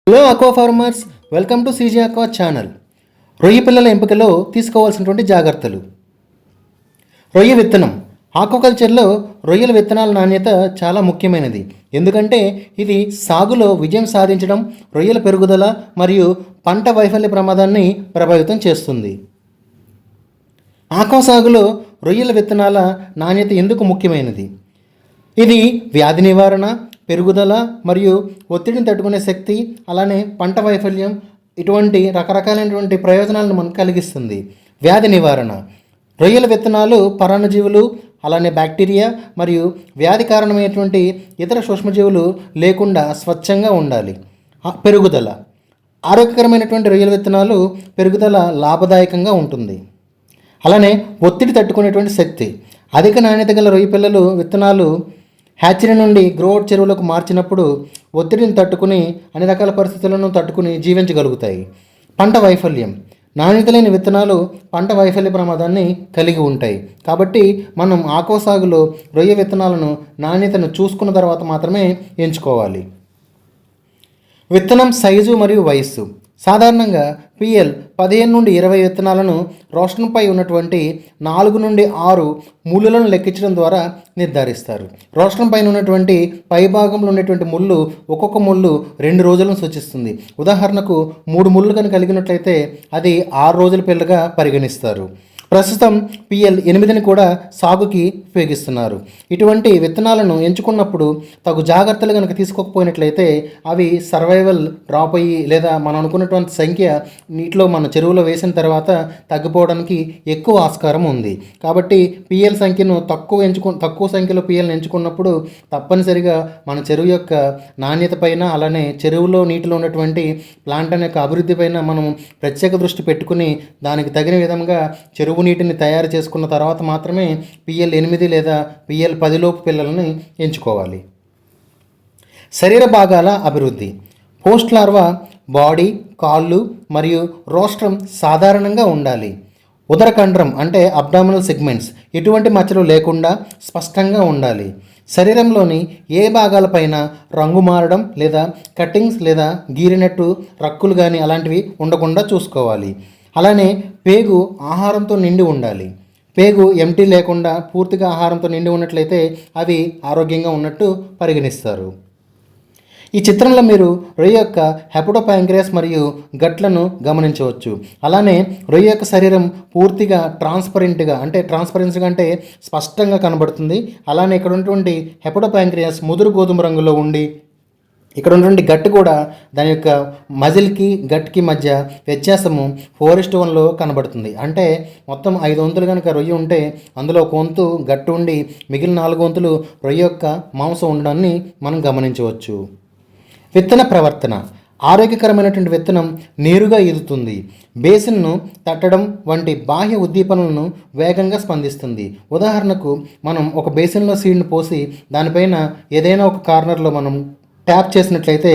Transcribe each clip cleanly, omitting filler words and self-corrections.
Hello aqua farmers, welcome to CG aqua channel. రొయ్య పిల్లల ఎంపికలో తీసుకోవాల్సినటువంటి జాగ్రత్తలు. రొయ్య విత్తనం. ఆక్వాకల్చర్లో రొయ్యల విత్తనాల నాణ్యత చాలా ముఖ్యమైనది. ఎందుకంటే ఇది సాగులో విజయం సాధించడం, రొయ్యల పెరుగుదల మరియు పంట వైఫల్య ప్రమాదాన్ని ప్రభావితం చేస్తుంది. ఆక్వా సాగులో రొయ్యల విత్తనాల నాణ్యత ఎందుకు ముఖ్యమైనది? ఇది వ్యాధి నివారణ, పెరుగుదల మరియు ఒత్తిడిని తట్టుకునే శక్తి, అలానే పంట వైఫల్యం, ఇటువంటి రకరకాలైనటువంటి ప్రయోజనాలను మనకు కలిగిస్తుంది. వ్యాధి నివారణ. రొయ్యల విత్తనాలు పరాన్నజీవులు, అలానే బ్యాక్టీరియా మరియు వ్యాధి కారణమైనటువంటి ఇతర సూక్ష్మజీవులు లేకుండా స్వచ్ఛంగా ఉండాలి. పెరుగుదల. ఆరోగ్యకరమైనటువంటి రొయ్యల విత్తనాలు పెరుగుదల లాభదాయకంగా ఉంటుంది. అలానే ఒత్తిడి తట్టుకునేటువంటి శక్తి. అధిక నాణ్యత గల రొయ్య పిల్లలు విత్తనాలు హ్యాచరీ నుండి గ్రోఅవుట్ చెరువులకు మార్చినప్పుడు ఒత్తిడిని తట్టుకుని అన్ని రకాల పరిస్థితులను తట్టుకుని జీవించగలుగుతాయి. పంట వైఫల్యం. నాణ్యత లేని విత్తనాలు పంట వైఫల్య ప్రమాదాన్ని కలిగి ఉంటాయి. కాబట్టి మనం ఆక్వా సాగులో రొయ్య విత్తనాలను నాణ్యతను చూసుకున్న తర్వాత మాత్రమే ఎంచుకోవాలి. విత్తనం సైజు మరియు వయస్సు. సాధారణంగా పిఎల్ 15 నుండి 20 విత్తనాలను రోస్టర్పై ఉన్నటువంటి 4 నుండి 6 ముళ్ళులను లెక్కించడం ద్వారా నిర్ధారిస్తారు. రోస్టర్ పైన ఉన్నటువంటి పై భాగంలో ఉన్నటువంటి ముళ్ళు, ఒక్కొక్క ముళ్ళు 2 రోజులను సూచిస్తుంది. ఉదాహరణకు 3 ముళ్ళు కనుక కలిగినట్లయితే అది 6 రోజుల పిల్లగా పరిగణిస్తారు. ప్రస్తుతం పిఎల్ 8ని కూడా సాగుకి ఉపయోగిస్తున్నారు. ఇటువంటి విత్తనాలను ఎంచుకున్నప్పుడు తగు జాగ్రత్తలు కనుక తీసుకోకపోయినట్లయితే అవి సర్వైవల్ డ్రాప్ అయ్యి లేదా మనం అనుకున్నటువంటి సంఖ్య నీటిలో మన చెరువులో వేసిన తర్వాత తగ్గిపోవడానికి ఎక్కువ ఆస్కారం ఉంది. కాబట్టి పిఎల్ సంఖ్యను తక్కువ సంఖ్యలో పిఎల్ని ఎంచుకున్నప్పుడు తప్పనిసరిగా మన చెరువు యొక్క నాణ్యత పైన, అలానే చెరువులో నీటిలో ఉన్నటువంటి ప్లాంట్ యొక్క అభివృద్ధి పైన మనం ప్రత్యేక దృష్టి పెట్టుకుని దానికి తగిన విధంగా చెరువు నీటిని తయారు చేసుకున్న తర్వాత మాత్రమే పిఎల్ 8 లేదా పిఎల్ 10 లోపు పిల్లలని ఎంచుకోవాలి. శరీర భాగాల అభివృద్ధి. పోస్ట్ లార్వా బాడీ, కాళ్ళు మరియు రోస్ట్రం సాధారణంగా ఉండాలి. ఉదరకండ్రం అంటే అబ్డామినల్ సెగ్మెంట్స్ ఎటువంటి మచ్చలు లేకుండా స్పష్టంగా ఉండాలి. శరీరంలోని ఏ భాగాలపైన రంగు మారడం లేదా కట్టింగ్స్ లేదా గీరినట్టు రక్కులు కానీ అలాంటివి ఉండకుండా చూసుకోవాలి. అలానే పేగు ఆహారంతో నిండి ఉండాలి. పేగు ఎంటీ లేకుండా పూర్తిగా ఆహారంతో నిండి ఉన్నట్లయితే అవి ఆరోగ్యంగా ఉన్నట్టు పరిగణిస్తారు. ఈ చిత్రంలో మీరు రొయ్య యొక్క హెపటోపాంక్రియాస్ మరియు గట్లను గమనించవచ్చు. అలానే రొయ్య యొక్క శరీరం పూర్తిగా ట్రాన్స్పరెన్సీగా అంటే స్పష్టంగా కనబడుతుంది. అలానే ఇక్కడ ఉన్నటువంటి హెపటోపాంక్రియాస్ ముదురు గోధుమ రంగులో ఉండి, ఇక్కడ ఉన్నటువంటి గట్టు కూడా దాని యొక్క మజిల్కి గట్కి మధ్య వ్యత్యాసము 4:1లో కనబడుతుంది. అంటే మొత్తం 5 వంతులు కనుక రొయ్య ఉంటే అందులో ఒక వంతు గట్టు ఉండి మిగిలిన 4 వంతులు రొయ్య యొక్క మాంసం ఉండడాన్ని మనం గమనించవచ్చు. విత్తన ప్రవర్తన. ఆరోగ్యకరమైనటువంటి విత్తనం నేరుగా ఈదుతుంది. బేసిన్ను తట్టడం వంటి బాహ్య ఉద్దీపనలను వేగంగా స్పందిస్తుంది. ఉదాహరణకు మనం ఒక బేసిన్లో సీడ్ను పోసి దానిపైన ఏదైనా ఒక కార్నర్లో మనం ట్యాప్ చేసినట్లయితే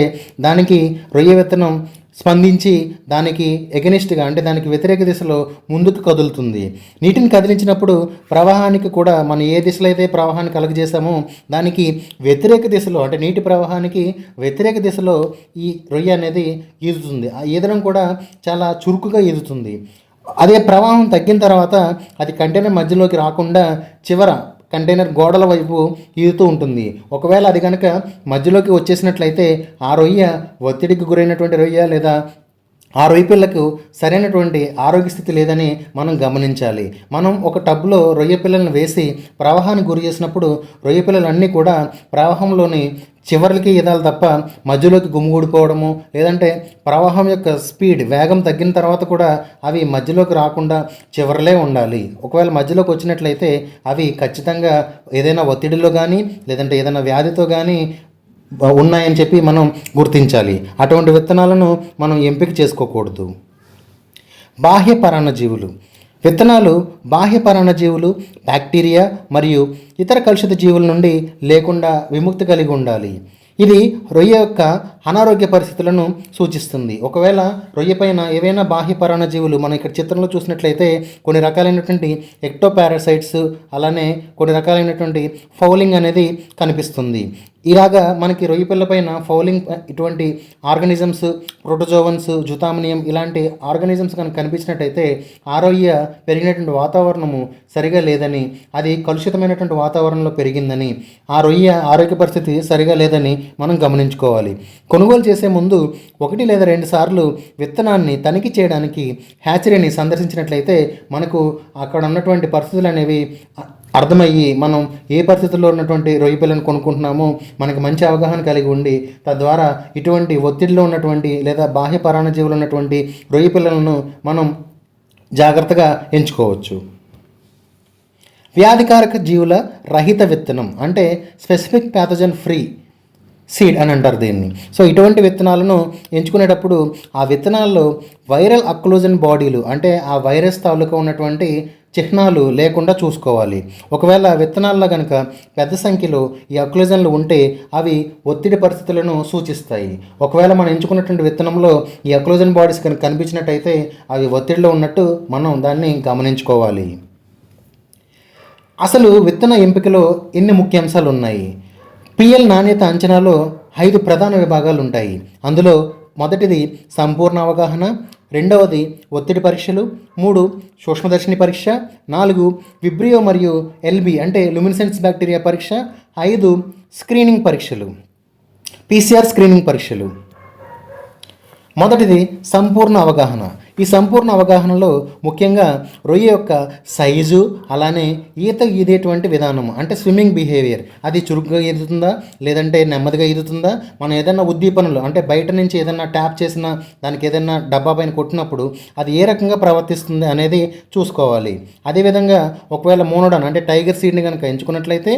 దానికి రొయ్య విత్తనం స్పందించి దానికి ఎగనిస్ట్గా అంటే దానికి వ్యతిరేక దిశలో ముందుకు కదులుతుంది. నీటిని కదిలించినప్పుడు ప్రవాహానికి కూడా మనం ఏ దిశలో అయితే ప్రవాహాన్ని కలుగజేసామో దానికి వ్యతిరేక దిశలో అంటే నీటి ప్రవాహానికి వ్యతిరేక దిశలో ఈ రొయ్య అనేది ఈదుతుంది. ఆ ఈదడం కూడా చాలా చురుకుగా ఈదుతుంది. అదే ప్రవాహం తగ్గిన తర్వాత అది కంటైనర్ మధ్యలోకి రాకుండా చివర కంటైనర్ గోడల వైపు ఈదుతూ ఉంటుంది. ఒకవేళ అది కనుక మధ్యలోకి వచ్చేసినట్లయితే ఆ రొయ్య ఒత్తిడికి గురైనటువంటి రొయ్య లేదా ఆ రొయ్య పిల్లకు సరైనటువంటి ఆరోగ్య స్థితి లేదని మనం గమనించాలి. మనం ఒక టబ్లో రొయ్య పిల్లలను వేసి ప్రవాహానికి గురి చేసినప్పుడు రొయ్య పిల్లలన్నీ కూడా ప్రవాహంలోని చివరికి ఈదాలి తప్ప మధ్యలోకి గుమిగూడిపోవడము, లేదంటే ప్రవాహం యొక్క స్పీడ్ వేగం తగ్గిన తర్వాత కూడా అవి మధ్యలోకి రాకుండా చివరలే ఉండాలి. ఒకవేళ మధ్యలోకి వచ్చినట్లయితే అవి ఖచ్చితంగా ఏదైనా ఒత్తిడిలో కానీ లేదంటే ఏదైనా వ్యాధితో కానీ ఉన్నాయని చెప్పి మనం గుర్తించాలి. అటువంటి విత్తనాలను మనం ఎంపిక చేసుకోకూడదు. బాహ్య పరాన్నజీవులు. విత్తనాలు బాహ్య పరాన్నజీవులు, బ్యాక్టీరియా మరియు ఇతర కలుషిత జీవుల నుండి లేకుండా విముక్తి కలిగి ఉండాలి. ఇది రొయ్య యొక్క అనారోగ్య పరిస్థితులను సూచిస్తుంది. ఒకవేళ రొయ్య పైన ఏవైనా బాహ్య పరాన్నజీవులు మనం ఇక్కడ చిత్రంలో చూసినట్లయితే కొన్ని రకాలైనటువంటి ఎక్టోపారాసైట్స్, అలానే కొన్ని రకాలైనటువంటి ఫౌలింగ్ అనేది కనిపిస్తుంది. ఇలాగా మనకి రొయ్య పిల్ల పైన ఫౌలింగ్ ఇటువంటి ఆర్గానిజమ్స్, ప్రోటోజోవన్స్, జుతామినియం ఇలాంటి ఆర్గానిజమ్స్ కనుక కనిపించినట్టయితే ఆ రొయ్య పెరిగినటువంటి వాతావరణము సరిగా లేదని, అది కలుషితమైనటువంటి వాతావరణంలో పెరిగిందని, ఆ రొయ్య ఆరోగ్య పరిస్థితి సరిగా లేదని మనం గమనించుకోవాలి. కొనుగోలు చేసే ముందు 1 లేదా 2 సార్లు విత్తనాన్ని తనిఖీ చేయడానికి హ్యాచరీని సందర్శించినట్లయితే మనకు అక్కడ ఉన్నటువంటి పరిస్థితులు అనేవి అర్థమయ్యి మనం ఏ పరిస్థితుల్లో ఉన్నటువంటి రొయ్య పిల్లను కొనుక్కుంటున్నామో మనకి మంచి అవగాహన కలిగి ఉండి తద్వారా ఇటువంటి ఒత్తిడిలో ఉన్నటువంటి లేదా బాహ్య పరాన్నజీవులు ఉన్నటువంటి రొయ్య పిల్లలను మనం జాగ్రత్తగా ఎంచుకోవచ్చు. వ్యాధికారక జీవుల రహిత విత్తనం అంటే స్పెసిఫిక్ ప్యాథోజన్ ఫ్రీ సీడ్ అని అంటారు దీన్ని. సో ఇటువంటి విత్తనాలను ఎంచుకునేటప్పుడు ఆ విత్తనాల్లో వైరల్ అక్లూజన్ బాడీలు అంటే ఆ వైరస్ తాలూకా ఉన్నటువంటి చిహ్నాలు లేకుండా చూసుకోవాలి. ఒకవేళ విత్తనాల్లో కనుక పెద్ద సంఖ్యలో ఈ అక్లూజన్లు ఉంటే అవి ఒత్తిడి పరిస్థితులను సూచిస్తాయి. ఒకవేళ మనం ఎంచుకున్నటువంటి విత్తనంలో ఈ అక్లూజన్ బాడీస్ కనుక కనిపించినట్టయితే అవి ఒత్తిడిలో ఉన్నట్టు మనం దాన్ని గమనించుకోవాలి. అసలు విత్తన ఎంపికలో ఎన్ని ముఖ్య అంశాలు ఉన్నాయి? పిఎల్ నాణ్యత అంచనాలో 5 ప్రధాన విభాగాలు ఉంటాయి. అందులో మొదటిది సంపూర్ణ అవగాహన, రెండవది ఒత్తిడి పరీక్షలు, 3 సూక్ష్మదర్శిని పరీక్ష, 4 విబ్రియో మరియు ఎల్బి అంటే లుమినిసెన్స్ బ్యాక్టీరియా పరీక్ష, 5 స్క్రీనింగ్ పరీక్షలు, పీసీఆర్ స్క్రీనింగ్ పరీక్షలు. మొదటిది సంపూర్ణ అవగాహన. ఈ సంపూర్ణ అవగాహనలో ముఖ్యంగా రొయ్య యొక్క సైజు, అలానే ఈత ఈదేటువంటి విధానం అంటే స్విమ్మింగ్ బిహేవియర్, అది చురుగ్గా ఈదుతుందా లేదంటే నెమ్మదిగా ఈదుతుందా, మనం ఏదైనా ఉద్దీపనలు అంటే బయట నుంచి ఏదైనా ట్యాప్ చేసినా దానికి ఏదైనా డబ్బా పైన కొట్టినప్పుడు అది ఏ రకంగా ప్రవర్తిస్తుంది అనేది చూసుకోవాలి. అదేవిధంగా ఒకవేళ మోనోడాన్ అంటే టైగర్ సీడ్ని కనుక ఎంచుకున్నట్లయితే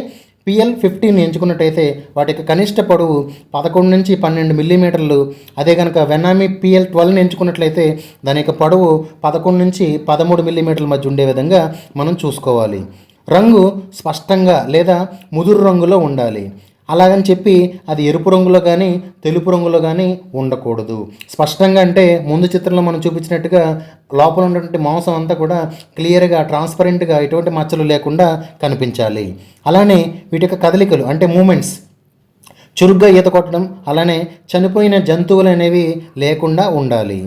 PL15 ఎంచుకున్నట్టయితే వాటి యొక్క కనిష్ట పొడవు 11 నుంచి 12 మిల్లీమీటర్లు. అదే కనుక వెనామీ PL12ని ఎంచుకున్నట్లయితే దాని యొక్క పొడవు 11 నుంచి 13 మిల్లీమీటర్ల మధ్య ఉండే విధంగా మనం చూసుకోవాలి. రంగు స్పష్టంగా లేదా ముదురు రంగులో ఉండాలి. అలాగని చెప్పి అది ఎరుపు రంగులో కానీ తెలుపు రంగులో కానీ ఉండకూడదు. స్పష్టంగా అంటే ముందు చిత్రంలో మనం చూపించినట్టుగా లోపల ఉన్నటువంటి మాంసం అంతా కూడా క్లియర్గా ట్రాన్స్పరెంట్గా ఎటువంటి మచ్చలు లేకుండా కనిపించాలి. అలానే వీటి యొక్క కదలికలు అంటే మూమెంట్స్ చురుగ్గా ఈత కొట్టడం, అలానే చనిపోయిన జంతువులు అనేవి లేకుండా ఉండాలి.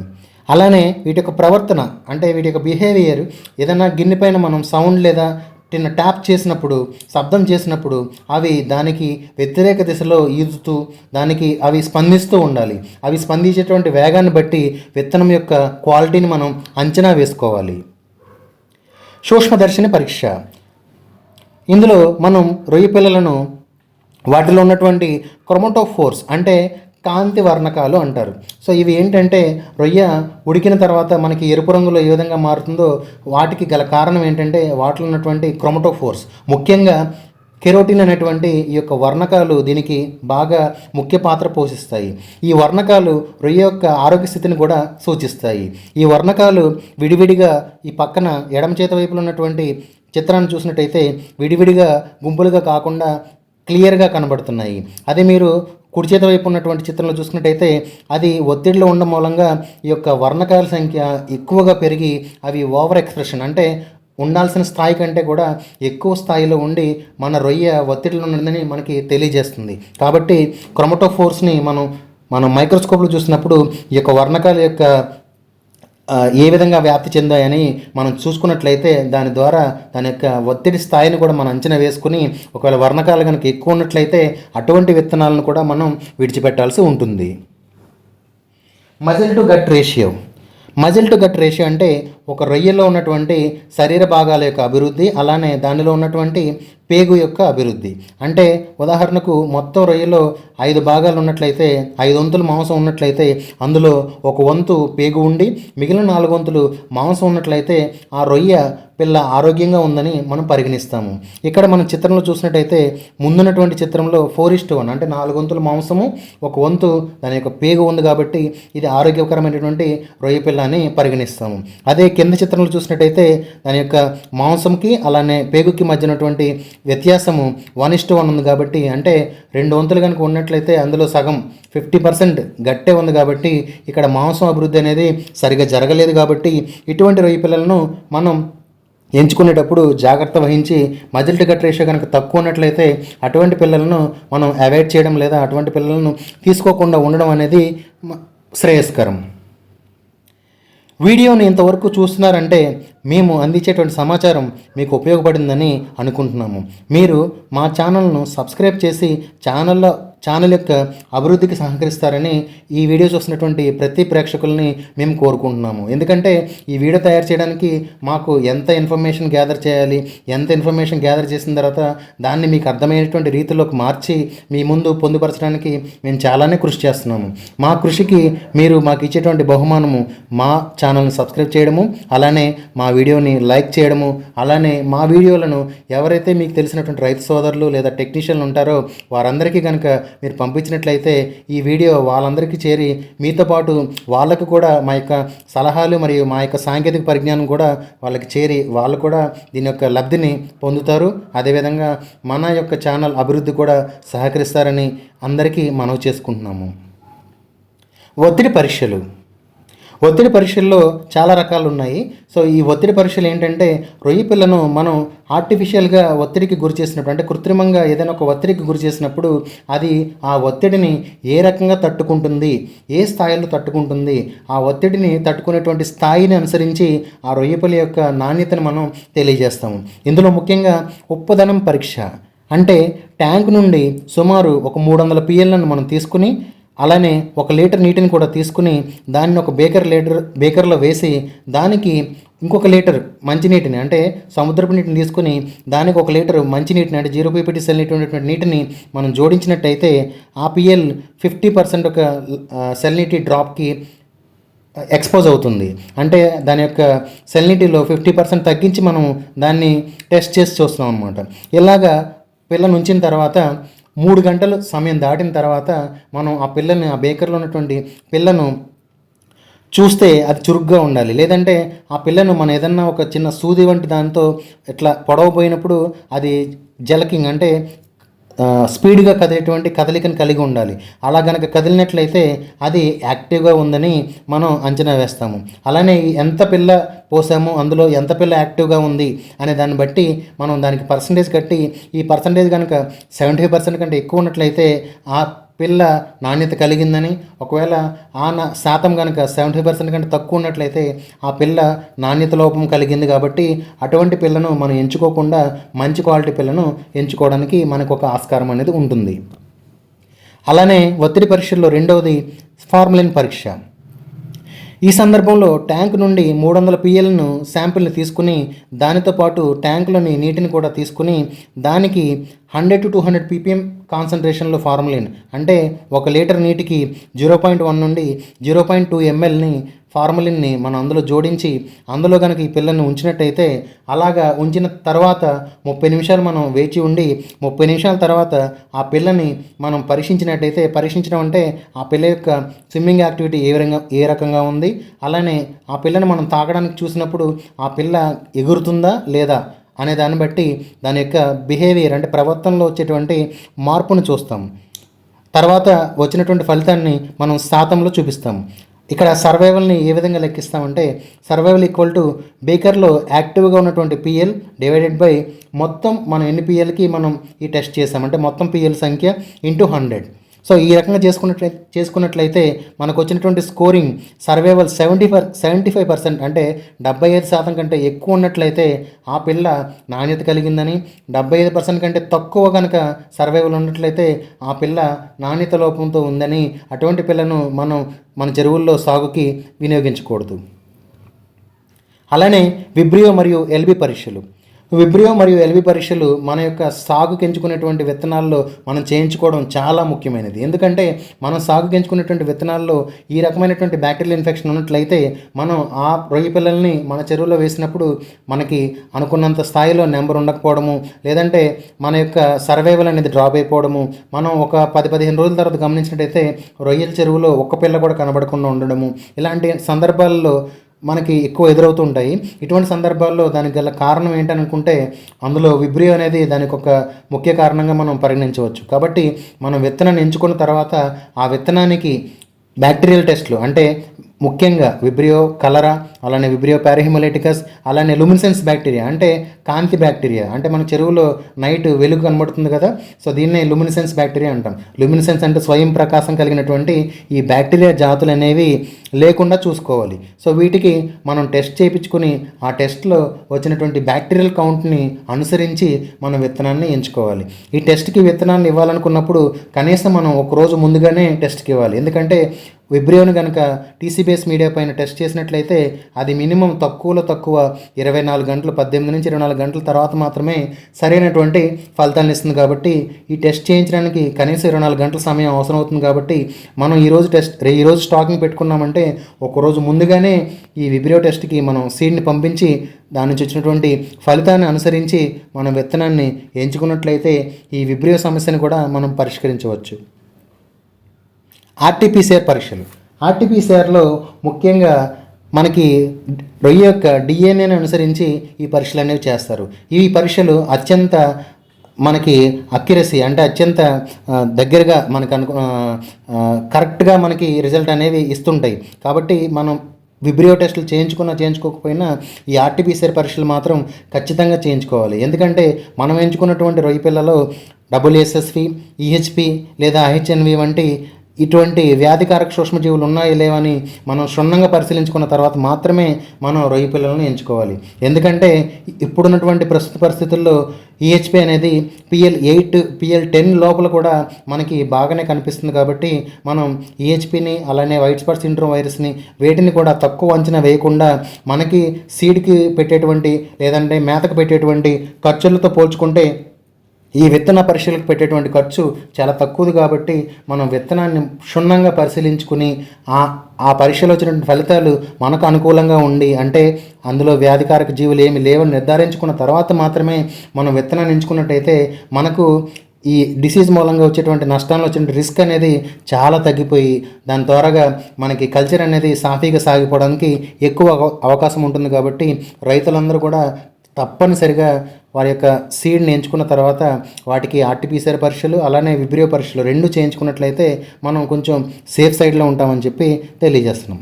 అలానే వీటి యొక్క ప్రవర్తన అంటే వీటి యొక్క బిహేవియర్ ఏదైనా గిన్నెపైన మనం సౌండ్ లేదా ట్యాప్ చేసినప్పుడు, శబ్దం చేసినప్పుడు అవి దానికి వ్యతిరేక దిశలో ఈదుతూ దానికి అవి స్పందిస్తూ ఉండాలి. అవి స్పందించేటువంటి వేగాన్ని బట్టి విత్తనం యొక్క క్వాలిటీని మనం అంచనా వేసుకోవాలి. సూక్ష్మదర్శిని పరీక్ష. ఇందులో మనం రొయ్య పిల్లలను వాటిలో ఉన్నటువంటి క్రోమటోఫోర్స్ అంటే కాంతి వర్ణకాలు అంటారు. సో ఇవి ఏంటంటే రొయ్య ఉడికిన తర్వాత మనకి ఎరుపు రంగులో ఏ విధంగా మారుతుందో వాటికి గల కారణం ఏంటంటే వాటిలో ఉన్నటువంటి క్రోమటోఫోర్స్, ముఖ్యంగా కెరోటిన్ అనేటువంటి ఈ యొక్క వర్ణకాలు దీనికి బాగా ముఖ్య పాత్ర పోషిస్తాయి. ఈ వర్ణకాలు రొయ్య యొక్క ఆరోగ్య స్థితిని కూడా సూచిస్తాయి. ఈ వర్ణకాలు విడివిడిగా ఈ పక్కన ఎడమ చేతి వైపులో ఉన్నటువంటి చిత్రాన్ని చూసినట్టయితే విడివిడిగా గుంపులుగా కాకుండా క్లియర్గా కనబడుతున్నాయి. అదే మీరు కుడి చేతి వైపు ఉన్నటువంటి చిత్రంలో చూసుకున్నట్టయితే అది ఒత్తిడిలో ఉండడం మూలంగా ఈ యొక్క వర్ణకాల సంఖ్య ఎక్కువగా పెరిగి అవి ఓవర్ ఎక్స్ప్రెషన్ అంటే ఉండాల్సిన స్థాయి కంటే కూడా ఎక్కువ స్థాయిలో ఉండి మన రొయ్య ఒత్తిడిలో ఉన్నదని మనకి తెలియజేస్తుంది. కాబట్టి క్రోమటోఫోర్స్ని మనం మైక్రోస్కోప్లో చూసినప్పుడు ఈ యొక్క వర్ణకాల యొక్క ఏ విధంగా వ్యాప్తి చెందాయని మనం చూసుకున్నట్లయితే దాని ద్వారా దాని యొక్క ఒత్తిడి స్థాయిని కూడా మనం అంచనా వేసుకుని ఒకవేళ వర్ణకాలు కనుక ఎక్కువ ఉన్నట్లయితే అటువంటి విత్తనాలను కూడా మనం విడిచిపెట్టాల్సి ఉంటుంది. Muscle to gut ratio. Muscle to gut ratio అంటే ఒక రొయ్యలో ఉన్నటువంటి శరీర భాగాల యొక్క అభివృద్ధి, అలానే దానిలో ఉన్నటువంటి పేగు యొక్క అభివృద్ధి. అంటే ఉదాహరణకు మొత్తం రొయ్యలో 5 భాగాలు ఉన్నట్లయితే 5 వంతులు మాంసం ఉన్నట్లయితే అందులో 1 వంతు పేగు ఉండి మిగిలిన 4 వంతులు మాంసం ఉన్నట్లయితే ఆ రొయ్య పిల్ల ఆరోగ్యంగా ఉందని మనం పరిగణిస్తాము. ఇక్కడ మనం చిత్రంలో చూసినట్టయితే ముందున్నటువంటి చిత్రంలో 4:1 అంటే 4 వంతులు మాంసము 1 వంతు దాని యొక్క పేగు ఉంది కాబట్టి ఇది ఆరోగ్యకరమైనటువంటి రొయ్య పిల్ల అని పరిగణిస్తాము. అదే కింద చిత్రంలో చూసినట్టయితే దాని యొక్క మాంసంకి అలానే పేగుకి మధ్య ఉన్నటువంటి వ్యత్యాసము 1:1 ఉంది కాబట్టి అంటే 2 వంతులు కనుక ఉన్నట్లయితే అందులో సగం 50% గట్టే ఉంది కాబట్టి ఇక్కడ మాంసం అభివృద్ధి అనేది సరిగా జరగలేదు. కాబట్టి ఇటువంటి రొయ్య పిల్లలను మనం ఎంచుకునేటప్పుడు జాగ్రత్త వహించి మజిల్ గట్ రేషియో కనుక తక్కువ ఉన్నట్లయితే అటువంటి పిల్లలను మనం అవాయిడ్ చేయడం లేదా అటువంటి పిల్లలను తీసుకోకుండా ఉండడం అనేది శ్రేయస్కరం. వీడియోని ఇంతవరకు చూస్తున్నారంటే మేము అందించేటువంటి సమాచారం మీకు ఉపయోగపడిందని అనుకుంటున్నాము. మీరు మా ఛానల్ను సబ్స్క్రైబ్ చేసి ఛానల్ యొక్క అభివృద్ధికి సహకరిస్తారని ఈ వీడియో చూస్తున్నటువంటి ప్రతి ప్రేక్షకుల్ని మేము కోరుకుంటున్నాము. ఎందుకంటే ఈ వీడియో తయారు చేయడానికి మాకు ఎంత ఇన్ఫర్మేషన్ గ్యాదర్ చేయాలి, ఎంత ఇన్ఫర్మేషన్ గ్యాదర్ చేసిన తర్వాత దాన్ని మీకు అర్థమయ్యేటువంటి రీతిలోకి మార్చి మీ ముందు పొందుపరచడానికి మేము చాలానే కృషి చేస్తున్నాము. మా కృషికి మీరు మాకు ఇచ్చేటువంటి బహుమానము మా ఛానల్ని సబ్స్క్రైబ్ చేయడము, అలానే మా వీడియోని లైక్ చేయడము, అలానే మా వీడియోలను ఎవరైతే మీకు తెలిసినటువంటి రైతు సోదరులు లేదా టెక్నీషియన్లు ఉంటారో వారందరికీ కనుక మీరు పంపించినట్లయితే ఈ వీడియో వాళ్ళందరికీ చేరి మీతో పాటు వాళ్ళకు కూడా మా యొక్క సలహాలు మరియు మా యొక్క సాంకేతిక పరిజ్ఞానం కూడా వాళ్ళకి చేరి వాళ్ళు కూడా దీని యొక్క లబ్ధిని పొందుతారు. అదేవిధంగా మన యొక్క ఛానల్ అభివృద్ధి కూడా సహకరిస్తారని అందరికీ మనవి చేసుకుంటున్నాము. ఒత్తిడి పరీక్షల్లో చాలా రకాలు ఉన్నాయి. సో ఈ ఒత్తిడి పరీక్షలు ఏంటంటే రొయ్య పిల్లను మనం ఆర్టిఫిషియల్గా ఒత్తిడికి గురి చేసినప్పుడు, అంటే కృత్రిమంగా ఏదైనా ఒక ఒత్తిడికి గురి చేసినప్పుడు అది ఆ ఒత్తిడిని ఏ రకంగా తట్టుకుంటుంది, ఏ స్థాయిలో తట్టుకుంటుంది, ఆ ఒత్తిడిని తట్టుకునేటువంటి స్థాయిని అనుసరించి ఆ రొయ్య పిల్ల యొక్క నాణ్యతను మనం తెలియజేస్తాము. ఇందులో ముఖ్యంగా ఉప్పదనం పరీక్ష అంటే ట్యాంక్ నుండి సుమారు ఒక 300 PLలను మనం తీసుకుని అలానే 1 లీటర్ నీటిని కూడా తీసుకుని దాన్ని ఒక బేకర్లో వేసి దానికి ఇంకొక లీటర్ మంచినీటిని అంటే సముద్రపు నీటిని తీసుకుని దానికి 1 లీటర్ మంచినీటిని అంటే 0 ppt సెల్నిటీ నీటిని మనం జోడించినట్టయితే ఆ PL 50% ఒక సెల్నిటీ డ్రాప్కి ఎక్స్పోజ్ అవుతుంది. అంటే దాని యొక్క సెల్నిటీలో 50% తగ్గించి మనం దాన్ని టెస్ట్ చేసి చూస్తున్నాం అన్నమాట. ఇలాగా పిల్లను ఉంచిన తర్వాత 3 గంటలు సమయం దాటిన తర్వాత మనం ఆ పిల్లని, ఆ బేకర్లో ఉన్నటువంటి పిల్లను చూస్తే అది చురుగ్గా ఉండాలి. లేదంటే ఆ పిల్లను మనం ఏదన్నా ఒక చిన్న సూది వంటి దాంతో ఇట్లా పొడవబోయినప్పుడు అది జలకింగ్ అంటే స్పీడ్గా కదిలేటువంటి కదలికను కలిగి ఉండాలి. అలా కనుక కదిలినట్లయితే అది యాక్టివ్గా ఉందని మనం అంచనా వేస్తాము. అలానే ఎంత పిల్ల పోసాము, అందులో ఎంత పిల్ల యాక్టివ్గా ఉంది అనే దాన్ని బట్టి మనం దానికి పర్సంటేజ్ కట్టి ఈ పర్సంటేజ్ కనుక 70% కంటే ఎక్కువ ఉన్నట్లయితే ఆ పిల్ల నాణ్యత కలిగిందని, ఒకవేళ శాతం కనుక 70% కంటే తక్కువ ఉన్నట్లయితే ఆ పిల్ల నాణ్యత లోపం కలిగింది. కాబట్టి అటువంటి పిల్లను మనం ఎంచుకోకుండా మంచి క్వాలిటీ పిల్లను ఎంచుకోవడానికి మనకు ఒక ఆస్కారం అనేది ఉంటుంది. అలానే ఒత్తిడి పరీక్షల్లో రెండవది ఫార్మలిన్ పరీక్ష. ఈ సందర్భంలో ట్యాంక్ నుండి 300 PLను శాంపిల్ని తీసుకుని దానితో పాటు ట్యాంకులోని నీటిని కూడా తీసుకుని దానికి 100 to 200 ppm కాన్సన్ట్రేషన్లో ఫార్మలిన్ అంటే 1 లీటర్ నీటికి 0.1 నుండి 0.2 mlని ఫార్మలిన్ని మనం అందులో జోడించి అందులో కనుక ఈ పిల్లను ఉంచినట్టయితే అలాగా ఉంచిన తర్వాత 30 నిమిషాలు మనం వేచి ఉండి 30 నిమిషాల తర్వాత ఆ పిల్లని మనం పరీక్షించడం అంటే ఆ పిల్ల యొక్క స్విమ్మింగ్ యాక్టివిటీ ఏ రకంగా ఉంది, అలానే ఆ పిల్లని మనం తాకడానికి చూసినప్పుడు ఆ పిల్ల ఎగురుతుందా లేదా అనే దాన్ని బట్టి దాని యొక్క బిహేవియర్ అంటే ప్రవర్తనలో వచ్చేటువంటి మార్పును చూస్తాం. తర్వాత వచ్చినటువంటి ఫలితాన్ని మనం శాతంలో చూపిస్తాం. ఇక్కడ సర్వైవల్ని ఏ విధంగా లెక్కిస్తామంటే సర్వైవల్ ఈక్వల్ టు బేకర్లో యాక్టివ్గా ఉన్నటువంటి PL డివైడెడ్ బై మొత్తం మనం ఎన్ని PLకి మనం ఈ టెస్ట్ చేసామంటే మొత్తం PL సంఖ్య ఇంటూ 100. సో ఈ రకంగా చేసుకున్నట్లయితే మనకు వచ్చినటువంటి స్కోరింగ్ సర్వైవల్ 75% అంటే 75% కంటే ఎక్కువ ఉన్నట్లయితే ఆ పిల్ల నాణ్యత కలిగిందని, 75% కంటే తక్కువ కనుక సర్వైవల్ ఉన్నట్లయితే ఆ పిల్ల నాణ్యత లోపంతో ఉందని, అటువంటి పిల్లను మనం మన చెరువుల్లో సాగుకి వినియోగించకూడదు. అలానే విబ్రియో మరియు ఎల్బి పరీక్షలు. విబ్రియో మరియు ఎల్బి పరీక్షలు మన యొక్క సాగుకి ఎంచుకునేటువంటి విత్తనాల్లో మనం చేయించుకోవడం చాలా ముఖ్యమైనది. ఎందుకంటే మనం సాగుకి ఎంచుకునేటువంటి విత్తనాల్లో ఈ రకమైనటువంటి బ్యాక్టీరియల్ ఇన్ఫెక్షన్ ఉన్నట్లయితే మనం ఆ రొయ్య పిల్లల్ని మన చెరువులో వేసినప్పుడు మనకి అనుకున్నంత స్థాయిలో నెంబర్ ఉండకపోవడము, లేదంటే మన యొక్క సర్వైవల్ అనేది డ్రాప్ అయిపోవడము, మనం ఒక 10-15 రోజుల తర్వాత గమనించినట్టయితే రొయ్యల చెరువులో ఒక్క పిల్ల కూడా కనబడకుండా ఉండడము, ఇలాంటి సందర్భాల్లో మనకి ఎక్కువ ఎదురవుతూ ఉంటాయి. ఇటువంటి సందర్భాల్లో దానికి గల కారణం ఏంటనుకుంటే అందులో విబ్రియో అనేది దానికి ఒక ముఖ్య కారణంగా మనం పరిగణించవచ్చు. కాబట్టి మనం విత్తనాన్ని ఎంచుకున్న తర్వాత ఆ విత్తనానికి బ్యాక్టీరియల్ టెస్ట్లు అంటే ముఖ్యంగా విబ్రియో, కలరా, అలానే విబ్రియో పారాహిమోలైటికస్, అలానే లుమినిసెన్స్ బ్యాక్టీరియా అంటే కాంతి బ్యాక్టీరియా, అంటే మన చెరువులో నైట్ వెలుగు కనబడుతుంది కదా, సో దీన్నే లుమినిసెన్స్ బ్యాక్టీరియా అంటాం. లుమినిసెన్స్ అంటే స్వయం ప్రకాశం కలిగినటువంటి ఈ బ్యాక్టీరియా జాతులు అనేవి లేకుండా చూసుకోవాలి. సో వీటికి మనం టెస్ట్ చేయించుకుని ఆ టెస్ట్లో వచ్చినటువంటి బ్యాక్టీరియల్ కౌంట్ని అనుసరించి మనం విత్తనాన్ని ఎంచుకోవాలి. ఈ టెస్ట్కి విత్తనాన్ని ఇవ్వాలనుకున్నప్పుడు కనీసం మనం ఒక రోజు ముందుగానే టెస్ట్కి ఇవ్వాలి. ఎందుకంటే విబ్రియోని కనుక టీసీబీఎస్ మీడియా పైన టెస్ట్ చేసినట్లయితే అది మినిమం తక్కువలో తక్కువ 24 గంటలు, 18 నుంచి 24 గంటల తర్వాత మాత్రమే సరైనటువంటి ఫలితాలను ఇస్తుంది. కాబట్టి ఈ టెస్ట్ చేయించడానికి కనీసం 24 గంటల సమయం అవసరం అవుతుంది. కాబట్టి మనం ఈరోజు స్టాకింగ్ పెట్టుకున్నామంటే ఒకరోజు ముందుగానే ఈ విబ్రియో టెస్ట్కి మనం సీడ్ని పంపించి దాని నుంచి వచ్చినటువంటి ఫలితాన్ని అనుసరించి మనం విత్తనాన్ని ఎంచుకున్నట్లయితే ఈ విబ్రియో సమస్యను కూడా మనం పరిష్కరించవచ్చు. ఆర్టీపీసీఆర్ పరీక్షలు. ఆర్టీపీసీఆర్లో ముఖ్యంగా మనకి రొయ్య యొక్క డిఎన్ఏని అనుసరించి ఈ పరీక్షలు అనేవి చేస్తారు. ఈ పరీక్షలు అత్యంత మనకి అక్యురసీ అంటే అత్యంత దగ్గరగా మనకు కరెక్ట్గా మనకి రిజల్ట్ అనేవి ఇస్తుంటాయి. కాబట్టి మనం విబ్రియో టెస్టులు చేయించుకోకపోయినా ఈ ఆర్టీపీసీఆర్ పరీక్షలు మాత్రం ఖచ్చితంగా చేయించుకోవాలి. ఎందుకంటే మనం ఎంచుకున్నటువంటి రొయ్య పిల్లలో WSSV, EHP లేదా IHNV వంటి ఇటువంటి వ్యాధికారక సూక్ష్మజీవులు ఉన్నాయో లేవని మనం క్షుణ్ణంగా పరిశీలించుకున్న తర్వాత మాత్రమే మనం రొయ్య పిల్లలను ఎంచుకోవాలి. ఎందుకంటే ఇప్పుడున్నటువంటి ప్రస్తుత పరిస్థితుల్లో EHP అనేది PL8, PL10 లోపల కూడా మనకి బాగానే కనిపిస్తుంది. కాబట్టి మనం EHPని అలానే వైట్ స్పాట్ సిండ్రోమ్ వైరస్ని వేటిని కూడా తక్కువ అంచనా వేయకుండా మనకి సీడ్కి పెట్టేటువంటి లేదంటే మేతకు పెట్టేటువంటి ఖర్చులతో పోల్చుకుంటే ఈ విత్తన పరీక్షలకు పెట్టేటువంటి ఖర్చు చాలా తక్కువది. కాబట్టి మనం విత్తనాన్ని క్షుణ్ణంగా పరిశీలించుకుని ఆ పరీక్షలో వచ్చినటువంటి ఫలితాలు మనకు అనుకూలంగా ఉండి, అంటే అందులో వ్యాధికారక జీవులు ఏమి లేవని నిర్ధారించుకున్న తర్వాత మాత్రమే మనం విత్తనాన్ని ఎంచుకున్నట్టయితే మనకు ఈ డిసీజ్ మూలంగా వచ్చేటువంటి నష్టాల్లో వచ్చే రిస్క్ అనేది చాలా తగ్గిపోయి దాని ద్వారాగా మనకి కల్చర్ అనేది సాఫీగా సాగిపోవడానికి ఎక్కువ అవకాశం ఉంటుంది. కాబట్టి రైతులందరూ కూడా తప్పనిసరిగా వారి యొక్క సీడ్ని ఎంచుకున్న తర్వాత వాటికి ఆర్టీపీసీఆర్ పరీక్షలు అలానే విబ్రియో పరీక్షలు 2 చేయించుకున్నట్లయితే మనం కొంచెం సేఫ్ సైడ్లో ఉంటామని చెప్పి తెలియజేస్తున్నాం.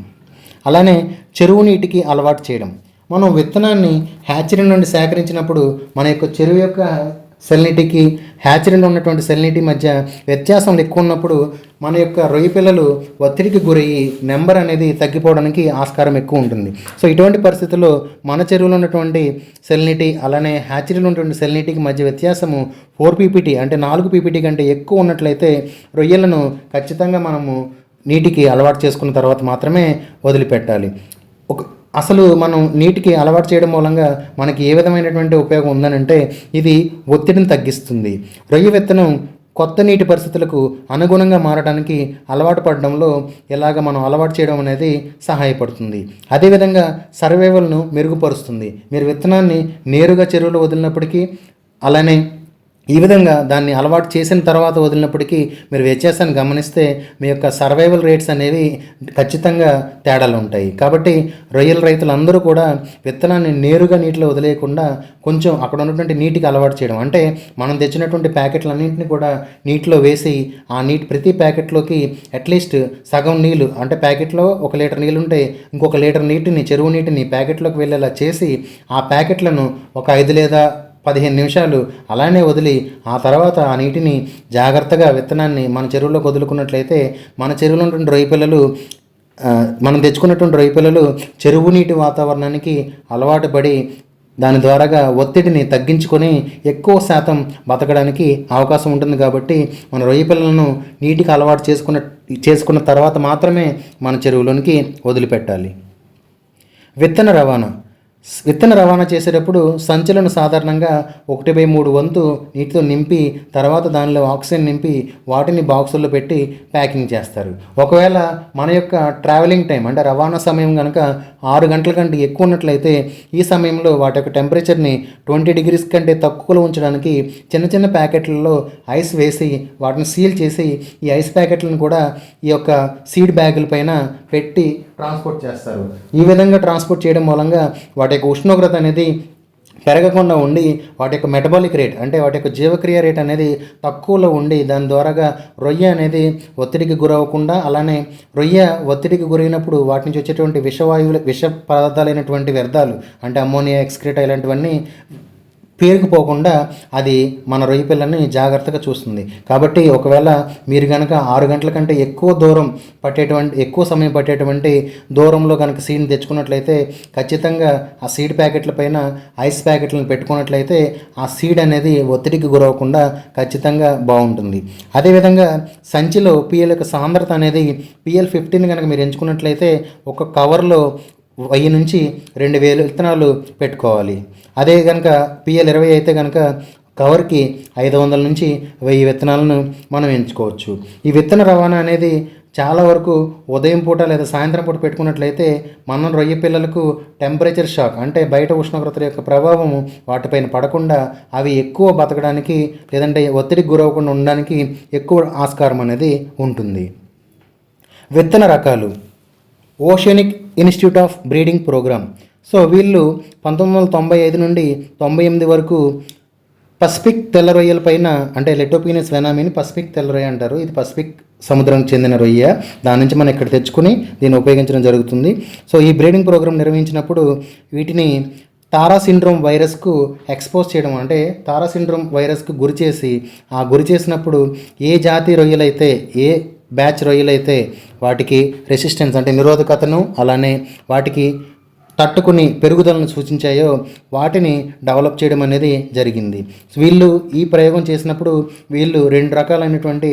అలానే చెరువు నీటికి అలవాటు చేయడం. మనం విత్తనాన్ని హ్యాచరీ నుండి సేకరించినప్పుడు మన యొక్క చెరువు యొక్క సెల్నిటీకి హ్యాచరీలో ఉన్నటువంటి సెల్నిటీ మధ్య వ్యత్యాసం ఎక్కువ ఉన్నప్పుడు మన యొక్క రొయ్య పిల్లలు ఒత్తిడికి గురయ్యి నెంబర్ అనేది తగ్గిపోవడానికి ఆస్కారం ఎక్కువ ఉంటుంది. సో ఇటువంటి పరిస్థితుల్లో మన చెరువులో ఉన్నటువంటి సెల్నిటీ అలానే హ్యాచరీలో ఉన్నటువంటి సెల్నిటీకి మధ్య వ్యత్యాసము 4 PPT అంటే 4 PPT కంటే ఎక్కువ ఉన్నట్లయితే రొయ్యలను ఖచ్చితంగా మనము నీటికి అలవాటు చేసుకున్న తర్వాత మాత్రమే వదిలిపెట్టాలి. అసలు మనం నీటికి అలవాటు చేయడం మూలంగా మనకి ఏ విధమైనటువంటి ఉపయోగం ఉందనంటే ఇది ఒత్తిడిని తగ్గిస్తుంది. రొయ్య విత్తనం కొత్త నీటి పరిస్థితులకు అనుగుణంగా మారడానికి అలవాటు పడడంలో ఇలాగ మనం అలవాటు చేయడం అనేది సహాయపడుతుంది. అదేవిధంగా సర్వైవల్ను మెరుగుపరుస్తుంది. మీరు విత్తనాన్ని నేరుగా చెరువులో వదిలినప్పటికీ అలానే ఈ విధంగా దాన్ని అలవాటు చేసిన తర్వాత వదిలినప్పటికీ మీరు వ్యత్యాసాన్ని గమనిస్తే మీ యొక్క సర్వైవల్ రేట్స్ అనేవి ఖచ్చితంగా తేడాలు ఉంటాయి. కాబట్టి రొయ్యల రైతులందరూ కూడా విత్తనాన్ని నేరుగా నీటిలో వదిలేయకుండా కొంచెం అక్కడ ఉన్నటువంటి నీటికి అలవాటు చేయడం, అంటే మనం తెచ్చినటువంటి ప్యాకెట్లన్నింటినీ కూడా నీటిలో వేసి ఆ నీటి ప్రతి ప్యాకెట్లోకి అట్లీస్ట్ సగం నీళ్ళు, అంటే ప్యాకెట్లో 1 లీటర్ నీళ్ళు ఉంటే ఇంకొక లీటర్ నీటిని, చెరువు నీటిని ప్యాకెట్లోకి వెళ్ళేలా చేసి ఆ ప్యాకెట్లను ఒక 5 లేదా 15 నిమిషాలు అలానే వదిలి ఆ తర్వాత ఆ నీటిని జాగ్రత్తగా విత్తనాన్ని మన చెరువులోకి వదులుకున్నట్లయితే మన చెరువులో ఉన్నటువంటి రొయ్య పిల్లలు మనం తెచ్చుకున్నటువంటి రొయ్య పిల్లలు చెరువు నీటి వాతావరణానికి అలవాటు పడి దాని ద్వారాగా ఒత్తిడిని తగ్గించుకొని ఎక్కువ శాతం బతకడానికి అవకాశం ఉంటుంది. కాబట్టి మన రొయ్య పిల్లలను నీటికి అలవాటు చేసుకున్న తర్వాత మాత్రమే మన చెరువులోనికి వదిలిపెట్టాలి. విత్తన రవాణా చేసేటప్పుడు సంచులను సాధారణంగా 1/3 వంతు నీటితో నింపి తర్వాత దానిలో ఆక్సిజన్ నింపి వాటిని బాక్సుల్లో పెట్టి ప్యాకింగ్ చేస్తారు. ఒకవేళ మన యొక్క ట్రావెలింగ్ టైం అంటే రవాణా సమయం కనుక 6 గంటల కంటే ఎక్కువ ఉన్నట్లయితే ఈ సమయంలో వాటి యొక్క టెంపరేచర్ని 20 degrees కంటే తక్కువలో ఉంచడానికి చిన్న చిన్న ప్యాకెట్లలో ఐస్ వేసి వాటిని సీల్ చేసి ఈ ఐస్ ప్యాకెట్లను కూడా ఈ యొక్క సీడ్ బ్యాగుల పైన పెట్టి ట్రాన్స్పోర్ట్ చేస్తారు. ఈ విధంగా ట్రాన్స్పోర్ట్ చేయడం మూలంగా వాటి యొక్క ఉష్ణోగ్రత అనేది పెరగకుండా ఉండి వాటి యొక్క మెటబాలిక్ రేట్ అంటే వాటి యొక్క జీవక్రియ రేట్ అనేది తక్కువలో ఉండి దాని ద్వారాగా రొయ్య అనేది ఒత్తిడికి గురవ్వకుండా, అలానే రొయ్య ఒత్తిడికి గురైనప్పుడు వాటి నుంచి వచ్చేటువంటి విష పదార్థాలైనటువంటి వ్యర్థాలు అంటే అమ్మోనియా, ఎక్స్క్రీటా ఇలాంటివన్నీ పేరుకుపోకుండా అది మన రొయ్య పిల్లల్ని జాగ్రత్తగా చూస్తుంది. కాబట్టి ఒకవేళ మీరు కనుక 6 గంటల కంటే ఎక్కువ సమయం పట్టేటువంటి దూరంలో కనుక సీడ్ని తెచ్చుకున్నట్లయితే ఖచ్చితంగా ఆ సీడ్ ప్యాకెట్ల పైన ఐస్ ప్యాకెట్లను పెట్టుకున్నట్లయితే ఆ సీడ్ అనేది ఒత్తిడికి గురవకుండా ఖచ్చితంగా బాగుంటుంది. అదేవిధంగా సంచిలో పిఎల్ యొక్క సాంద్రత అనేది PL15 కనుక మీరు ఎంచుకున్నట్లయితే ఒక కవర్లో 1000 నుంచి 2000 విత్తనాలు పెట్టుకోవాలి. అదే కనుక PL20 అయితే కనుక కవర్కి 500 నుంచి 1000 విత్తనాలను మనం ఎంచుకోవచ్చు. ఈ విత్తన రవాణా అనేది చాలా వరకు ఉదయం పూట లేదా సాయంత్రం పూట పెట్టుకున్నట్లయితే మనం రొయ్య పిల్లలకు టెంపరేచర్ షాక్ అంటే బయట ఉష్ణోగ్రతల యొక్క ప్రభావం వాటిపైన పడకుండా అవి ఎక్కువ బతకడానికి లేదంటే ఒత్తిడికి గురవకుండా ఉండడానికి ఎక్కువ ఆస్కారం అనేది ఉంటుంది. విత్తన రకాలు oceanic institute of breeding programme. So వీళ్ళు 1995 నుండి 98 వరకు పసిఫిక్ తెల్ల రొయ్యల పైన అంటే లెటోపినస్ వెనామిని పసిఫిక్ తెల్ల రొయ్య అంటారు. ఇది పసిఫిక్ సముద్రానికి చెందిన రొయ్య. దాని నుంచి మనం ఇక్కడ తెచ్చుకుని దీన్ని ఉపయోగించడం జరుగుతుంది. సో ఈ బ్రీడింగ్ ప్రోగ్రామ్ నిర్వహించినప్పుడు వీటిని తారా సిండ్రోమ్ వైరస్కు ఎక్స్పోజ్ చేయడం అంటే తారా సిండ్రోమ్ వైరస్కు గురి చేసినప్పుడు ఏ జాతి రొయ్యలైతే ఏ బ్యాచ్ రొయ్యలైతే వాటికి రెసిస్టెన్స్ అంటే నిరోధకతను అలానే వాటికి తట్టుకుని పెరుగుదలను సూచించాయో వాటిని డెవలప్ చేయడం అనేది జరిగింది. వీళ్ళు ఈ ప్రయోగం చేసినప్పుడు వీళ్ళు 2 రకాలైనటువంటి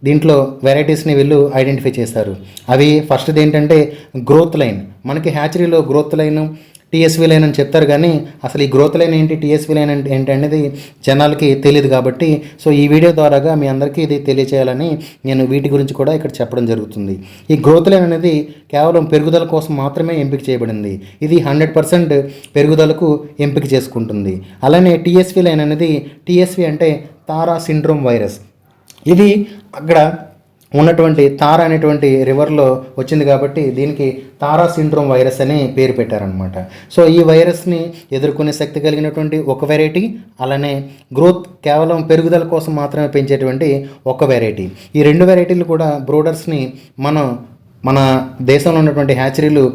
దీంట్లో వెరైటీస్ని వీళ్ళు ఐడెంటిఫై చేశారు. అవి ఫస్ట్ది ఏంటంటే గ్రోత్ లైన్. మనకి హ్యాచరీలో గ్రోత్ లైన్, TSV లైన్ అని చెప్తారు, కానీ అసలు ఈ గ్రోత్ లైన్ ఏంటి, TSV లైన్ అంటే ఏంటి అనేది జనాలకి తెలియదు. కాబట్టి సో ఈ వీడియో ద్వారాగా మీ అందరికీ ఇది తెలియచేయాలని నేను వీటి గురించి కూడా ఇక్కడ చెప్పడం జరుగుతుంది. ఈ గ్రోత్ లైన్ అనేది కేవలం పెరుగుదల కోసం మాత్రమే ఎంపిక చేయబడింది. ఇది 100% పెరుగుదలకు ఎంపిక చేసుకుంటుంది. అలానే TSV లైన్ అనేది TSV అంటే తారా సిండ్రోమ్ వైరస్. ఇది అక్కడ ఉన్నటువంటి తారా అనేటువంటి రివర్లో వచ్చింది కాబట్టి దీనికి తారా సిండ్రోమ్ వైరస్ అని పేరు పెట్టారనమాట. సో ఈ వైరస్ని ఎదుర్కొనే శక్తి కలిగినటువంటి ఒక వెరైటీ, అలానే గ్రోత్ కేవలం పెరుగుదల కోసం మాత్రమే పెంచేటువంటి ఒక వెరైటీ. ఈ 2 వెరైటీలు కూడా బ్రూడర్స్ని మన దేశంలో ఉన్నటువంటి హ్యాచరీలు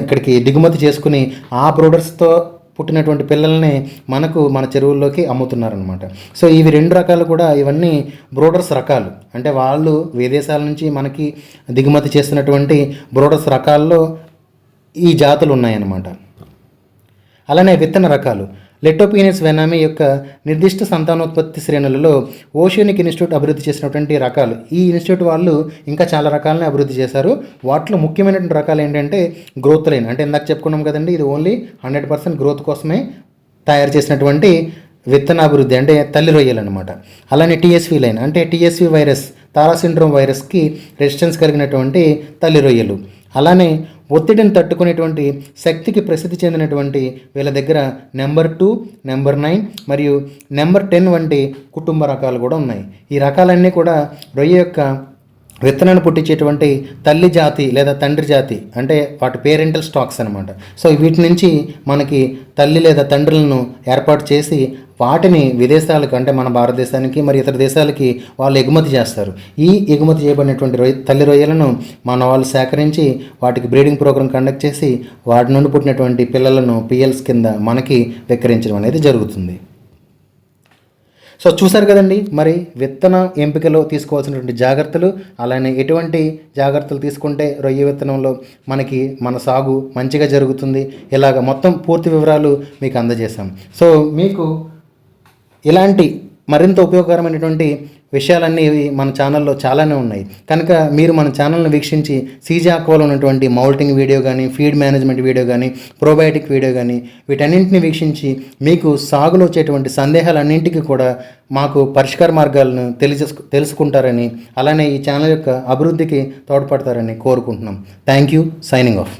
ఇక్కడికి దిగుమతి చేసుకుని ఆ బ్రూడర్స్తో పుట్టినటువంటి పిల్లల్ని మన చెరువుల్లోకి అమ్ముతున్నారనమాట. సో ఇవి 2 రకాలు కూడా ఇవన్నీ బ్రోడర్స్ రకాలు అంటే వాళ్ళు విదేశాల నుంచి మనకి దిగుమతి చేస్తున్నటువంటి బ్రోడర్స్ రకాల్లో ఈ జాతులు ఉన్నాయన్నమాట. అలానే విత్తన రకాలు లెటోపినస్ వెనామి యొక్క నిర్దిష్ట సంతానోత్పత్తి శ్రేణులలో ఓషనిక్ ఇన్స్టిట్యూట్ అభివృద్ధి చేసినటువంటి రకాలు. ఈ ఇన్స్టిట్యూట్ వాళ్ళు ఇంకా చాలా రకాలని అభివృద్ధి చేశారు. వాటిలో ముఖ్యమైనటువంటి రకాలు ఏంటంటే గ్రోత్ లైన్ అంటే ఇందాక చెప్పుకున్నాం కదండి, ఇది ఓన్లీ 100% గ్రోత్ కోసమే తయారు చేసినటువంటి విత్తనాభివృద్ధి అంటే తల్లి రొయ్యలు అనమాట. అలానే TSV లైన్ అంటే TSV వైరస్ తారా సిండ్రోమ్ వైరస్కి రెసిస్టెన్స్ కలిగినటువంటి తల్లి రొయ్యలు. అలానే ఒత్తిడిని తట్టుకునేటువంటి శక్తికి ప్రసిద్ధి చెందినటువంటి వీళ్ళ దగ్గర నెంబర్ 2, నెంబర్ 9 మరియు నెంబర్ 10 వంటి కుటుంబ రకాలు కూడా ఉన్నాయి. ఈ రకాలన్నీ కూడా రొయ్య యొక్క విత్తనాన్ని పుట్టించేటువంటి తల్లి జాతి లేదా తండ్రి జాతి అంటే వాటి పేరెంటల్ స్టాక్స్ అనమాట. సో వీటి నుంచి మనకి తల్లి లేదా తండ్రులను ఏర్పాటు చేసి వాటిని విదేశాలకు అంటే మన భారతదేశానికి మరి ఇతర దేశాలకి వాళ్ళు ఎగుమతి చేస్తారు. ఈ ఎగుమతి చేయబడినటువంటి తల్లి రొయ్యలను మన వాళ్ళు సేకరించి వాటికి బ్రీడింగ్ ప్రోగ్రామ్ కండక్ట్ చేసి వాటి నుండి పుట్టినటువంటి పిల్లలను PLs కింద మనకి విక్రయించడం అనేది జరుగుతుంది. సో చూసారు కదండి, మరి విత్తన ఎంపికలో తీసుకోవాల్సినటువంటి జాగ్రత్తలు, అలానే ఎటువంటి జాగ్రత్తలు తీసుకుంటే రొయ్య విత్తనంలో మన సాగు మంచిగా జరుగుతుంది, ఇలాగ మొత్తం పూర్తి వివరాలు మీకు అందజేశాం. సో మీకు ఇలాంటి మరింత ఉపయోగకరమైనటువంటి విషయాలన్నీ మన ఛానల్లో చాలానే ఉన్నాయి కనుక మీరు మన ఛానల్ని వీక్షించి సీజీ ఆక్వాలో ఉన్నటువంటి మౌల్టింగ్ వీడియో కానీ, ఫీడ్ మేనేజ్మెంట్ వీడియో కానీ, ప్రోబయోటిక్ వీడియో కానీ వీటన్నింటిని వీక్షించి మీకు సాగులో వచ్చేటువంటి సందేహాలన్నింటికి కూడా మాకు పరిష్కార మార్గాలను తెలుసుకుంటారని, అలానే ఈ ఛానల్ యొక్క అభివృద్ధికి తోడ్పడతారని కోరుకుంటున్నాం. Thank you. Signing off.